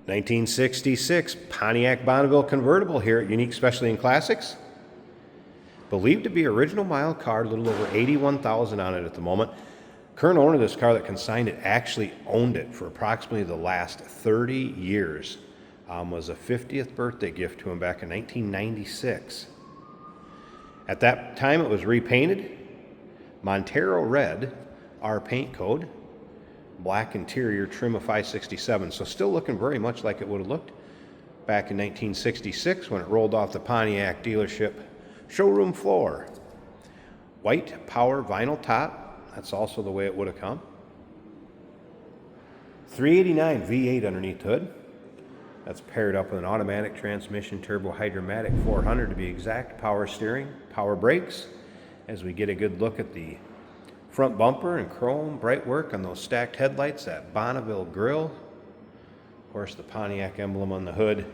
1966 Pontiac Bonneville Convertible here at Unique Specialty and Classics. Believed to be original mile car, a little over 81,000 on it at the moment. Current owner of this car that consigned it actually owned it for approximately the last 30 years. Was a 50th birthday gift to him back in 1996. At that time it was repainted, Montero red, our paint code, black interior, trim of 567. So still looking very much like it would have looked back in 1966 when it rolled off the Pontiac dealership showroom floor. White power vinyl top, that's also the way it would have come. 389 V8 underneath the hood. That's paired up with an automatic transmission, turbo hydromatic 400 to be exact, power steering, power brakes. As we get a good look at the front bumper and chrome bright work on those stacked headlights, that Bonneville grille, of course the Pontiac emblem on the hood.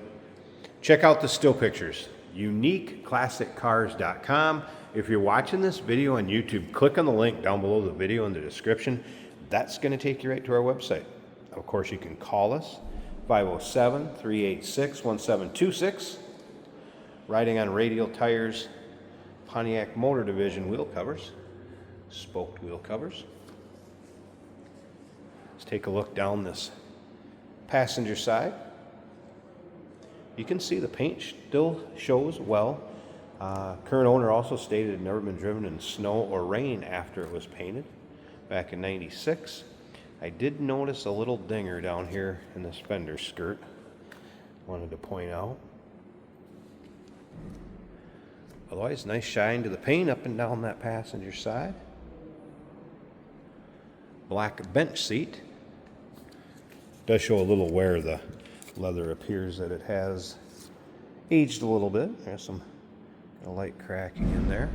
Check out the still pictures, uniqueclassiccars.com. If you're watching this video on YouTube, click on the link down below the video in the description. That's going to take you right to our website. Of course, you can call us 507-386-1726. Riding on radial tires, Pontiac Motor Division wheel covers, spoked wheel covers. Let's take a look down this passenger side. You can see the paint still shows well. Current owner also stated it had never been driven in snow or rain after it was painted back in '96. I did notice a little dinger down here in this fender skirt. Wanted to point out. Otherwise, nice shine to the paint up and down that passenger side. Black bench seat. Does show a little wear. The leather appears that it has aged a little bit. There's some light cracking in there.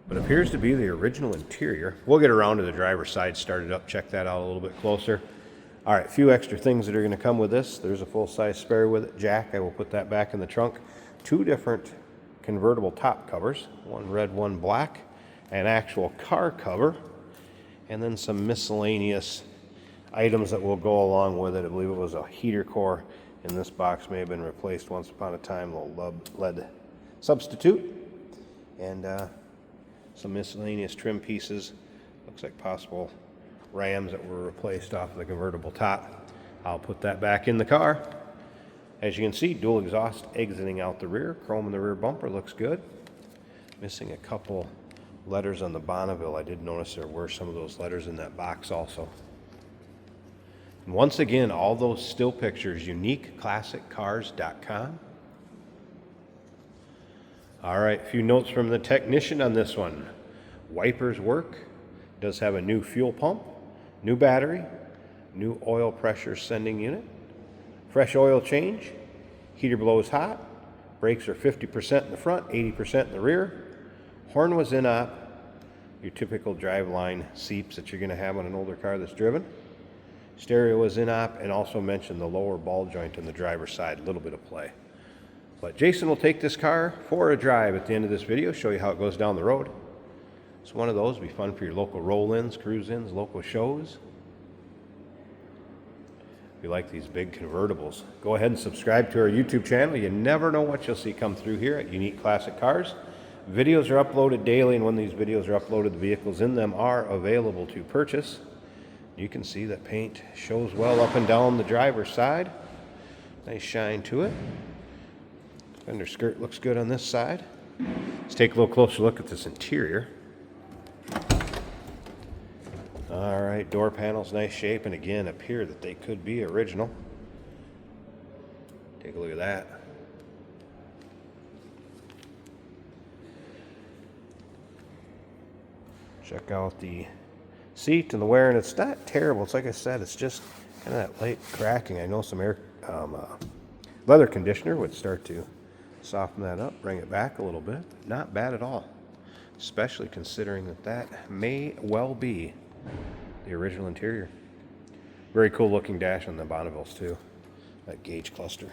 But appears to be the original interior. We'll get around to the driver's side, start it up, check that out a little bit closer. All right, a few extra things that are going to come with this. There's a full-size spare with it. Jack, I will put that back in the trunk. Two different convertible top covers, one red, one black, an actual car cover, and then some miscellaneous items that will go along with it. I believe it was a heater core in this box, may have been replaced once upon a time, a little lead substitute, and some miscellaneous trim pieces. Looks like possible rams that were replaced off of the convertible top. I'll put that back in the car. As you can see, dual exhaust exiting out the rear. Chrome in the rear bumper looks good. Missing a couple letters on the Bonneville. I did notice there were some of those letters in that box also. And once again, all those still pictures, uniqueclassiccars.com. All right, a few notes from the technician on this one. Wipers work. Does have a new fuel pump, new battery, new oil pressure sending unit, fresh oil change, heater blows hot, brakes are 50% in the front, 80% in the rear. Horn was in op, your typical driveline seeps that you're going to have on an older car that's driven. Stereo was in op, and also mentioned the lower ball joint on the driver's side, a little bit of play. But Jason will take this car for a drive at the end of this video, show you how it goes down the road. It's one of those, be fun for your local roll-ins, cruise-ins, local shows. If you like these big convertibles, go ahead and subscribe to our YouTube channel. You never know what you'll see come through here at Unique Classic Cars. Videos are uploaded daily, and when these videos are uploaded, the vehicles in them are available to purchase. You can see that paint shows well up and down the driver's side. Nice shine to it. Fender skirt looks good on this side. Let's take a little closer look at this interior. All right, door panels, nice shape, and again, appear that they could be original. Take a look at that. Check out the seat and the wear, and it's not terrible. It's like I said, it's just kind of that light cracking. I know some leather conditioner would start to soften that up, bring it back a little bit. Not bad at all, especially considering that that may well be the original interior. Very cool looking dash on the Bonnevilles too. That gauge cluster.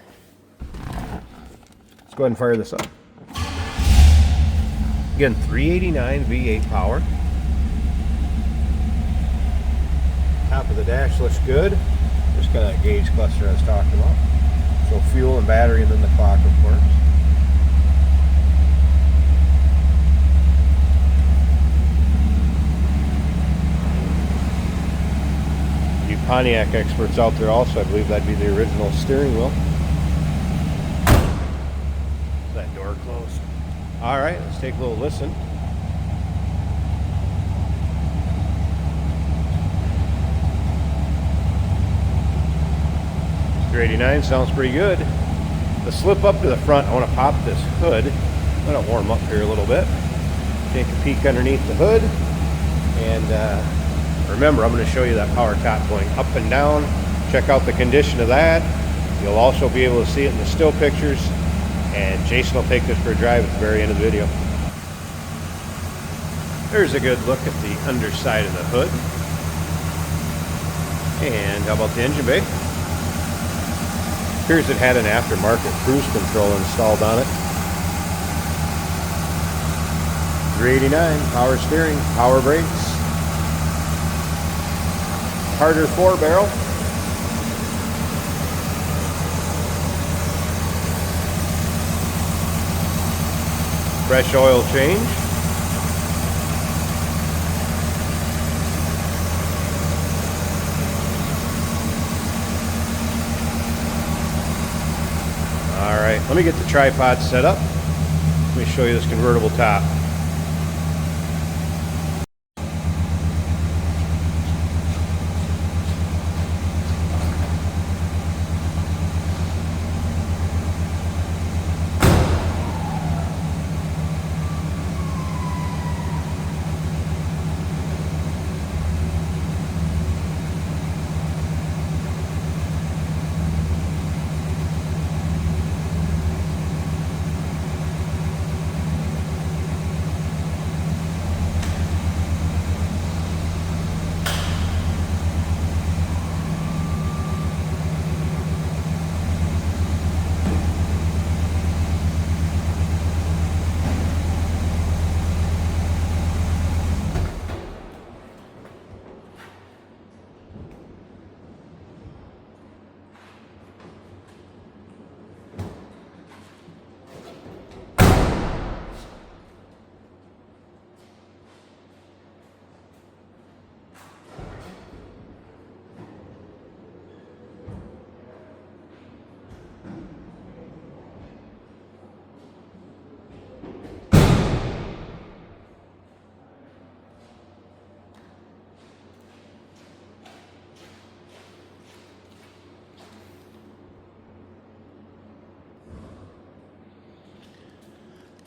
Let's go ahead and fire this up. Again, 389 V8 power. Top of the dash looks good. Just got that gauge cluster I was talking about. So fuel and battery, and then the clock, of course. You Pontiac experts out there also, I believe that'd be the original steering wheel. Is that door closed? All right, let's take a little listen. .389 sounds pretty good. The slip up to the front, I want to pop this hood. I'm going to warm up here a little bit. Take a peek underneath the hood. And remember, I'm going to show you that power top going up and down. Check out the condition of that. You'll also be able to see it in the still pictures. And Jason will take this for a drive at the very end of the video. There's a good look at the underside of the hood. And how about the engine bay? Appears it had an aftermarket cruise control installed on it. 389, power steering, power brakes, harder 4-barrel. Fresh oil change. All right, let me get the tripod set up. Let me show you this convertible top.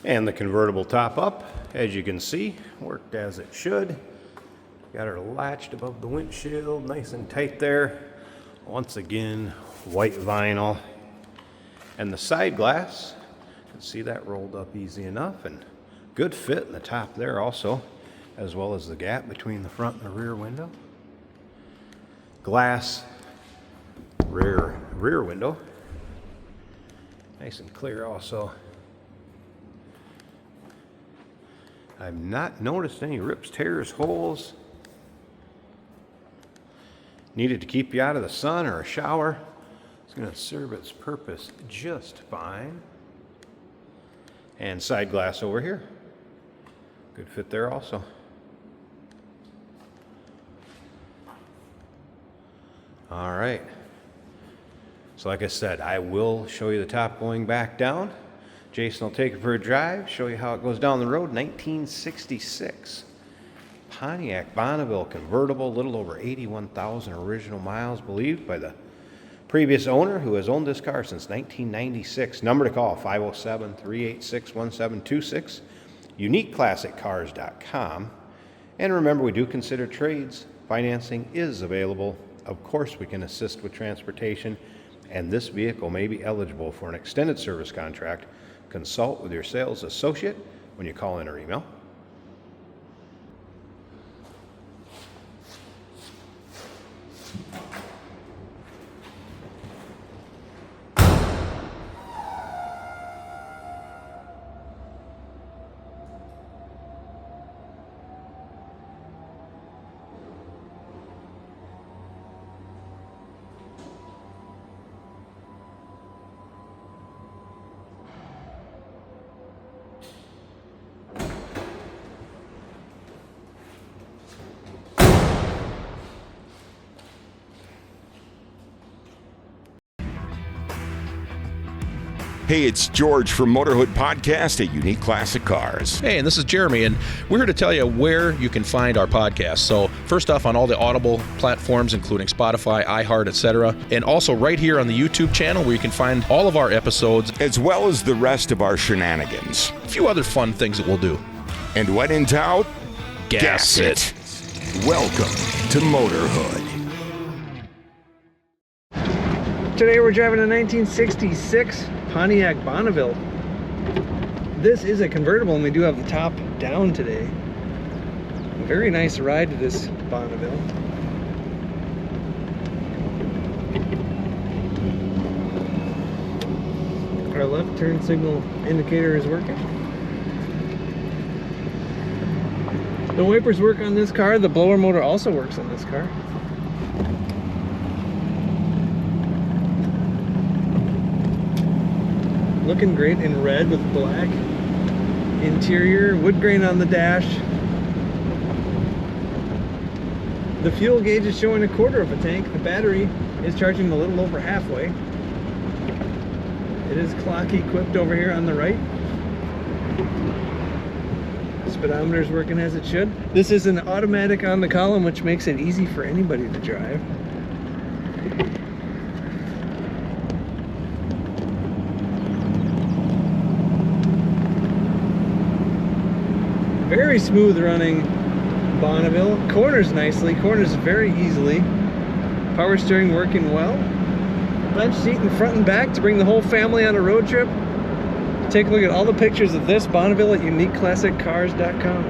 And the convertible top up, as you can see, worked as it should. Got her latched above the windshield, nice and tight there. Once again, white vinyl. And the side glass, you can see that rolled up easy enough, and good fit in the top there also, as well as the gap between the front and the rear window. Glass rear window, nice and clear also. I've not noticed any rips, tears, holes. Needed to keep you out of the sun or a shower. It's going to serve its purpose just fine. And side glass over here. Good fit there also. All right. So like I said, I will show you the top going back down. Jason will take it for a drive, show you how it goes down the road. 1966 Pontiac Bonneville convertible, a little over 81,000 original miles, believed by the previous owner, who has owned this car since 1996. Number to call, 507-386-1726, uniqueclassiccars.com. And remember, we do consider trades. Financing is available. Of course, we can assist with transportation, and this vehicle may be eligible for an extended service contract. Consult with your sales associate when you call in or email. Hey, it's George from Motorhood Podcast at Unique Classic Cars. Hey, and this is Jeremy, and we're here to tell you where you can find our podcast. So first off, on all the Audible platforms, including Spotify, iHeart, etc., and also right here on the YouTube channel where you can find all of our episodes, as well as the rest of our shenanigans. a few other fun things that we'll do. And when in doubt, Gas it. Welcome to Motorhood. Today we're driving a 1966 Pontiac Bonneville. This is a convertible and we do have the top down today. A very nice ride to this Bonneville. Our left turn signal indicator is working. The wipers work on this car. The blower motor also works on this car. Looking great in red with black interior, wood grain on the dash. The fuel gauge is showing 1/4 of a tank. The battery is charging a little over halfway. It is clock equipped over here on the right. Speedometer is working as it should. This is an automatic on the column, which makes it easy for anybody to drive. Very smooth running Bonneville. Corners nicely, corners very easily. Power steering working well. Bench seat in front and back to bring the whole family on a road trip. Take a look at all the pictures of this Bonneville at uniqueclassiccars.com.